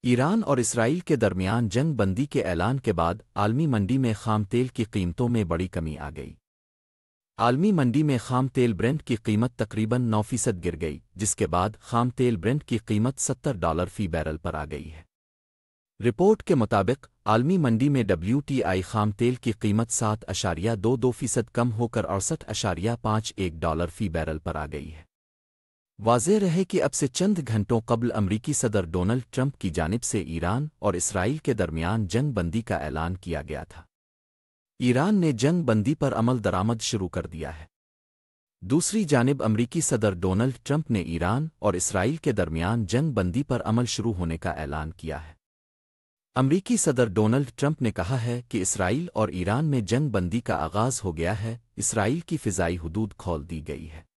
ایران اور اسرائیل کے درمیان جنگ بندی کے اعلان کے بعد عالمی منڈی میں خام تیل کی قیمتوں میں بڑی کمی آ گئی۔ عالمی منڈی میں خام تیل برنٹ کی قیمت تقریباً 9% گر گئی، جس کے بعد خام تیل برنٹ کی قیمت $70 فی بیرل پر آ گئی ہے۔ رپورٹ کے مطابق عالمی منڈی میں WTI خام تیل کی قیمت 7.22% کم ہو کر $68.51 فی بیرل پر آ گئی ہے۔ واضح رہے کہ اب سے چند گھنٹوں قبل امریکی صدر ڈونلڈ ٹرمپ کی جانب سے ایران اور اسرائیل کے درمیان جنگ بندی کا اعلان کیا گیا تھا۔ ایران نے جنگ بندی پر عمل درآمد شروع کر دیا ہے۔ دوسری جانب امریکی صدر ڈونلڈ ٹرمپ نے ایران اور اسرائیل کے درمیان جنگ بندی پر عمل شروع ہونے کا اعلان کیا ہے۔ امریکی صدر ڈونلڈ ٹرمپ نے کہا ہے کہ اسرائیل اور ایران میں جنگ بندی کا آغاز ہو گیا ہے، اسرائیل کی فضائی حدود کھول دی گئی ہے۔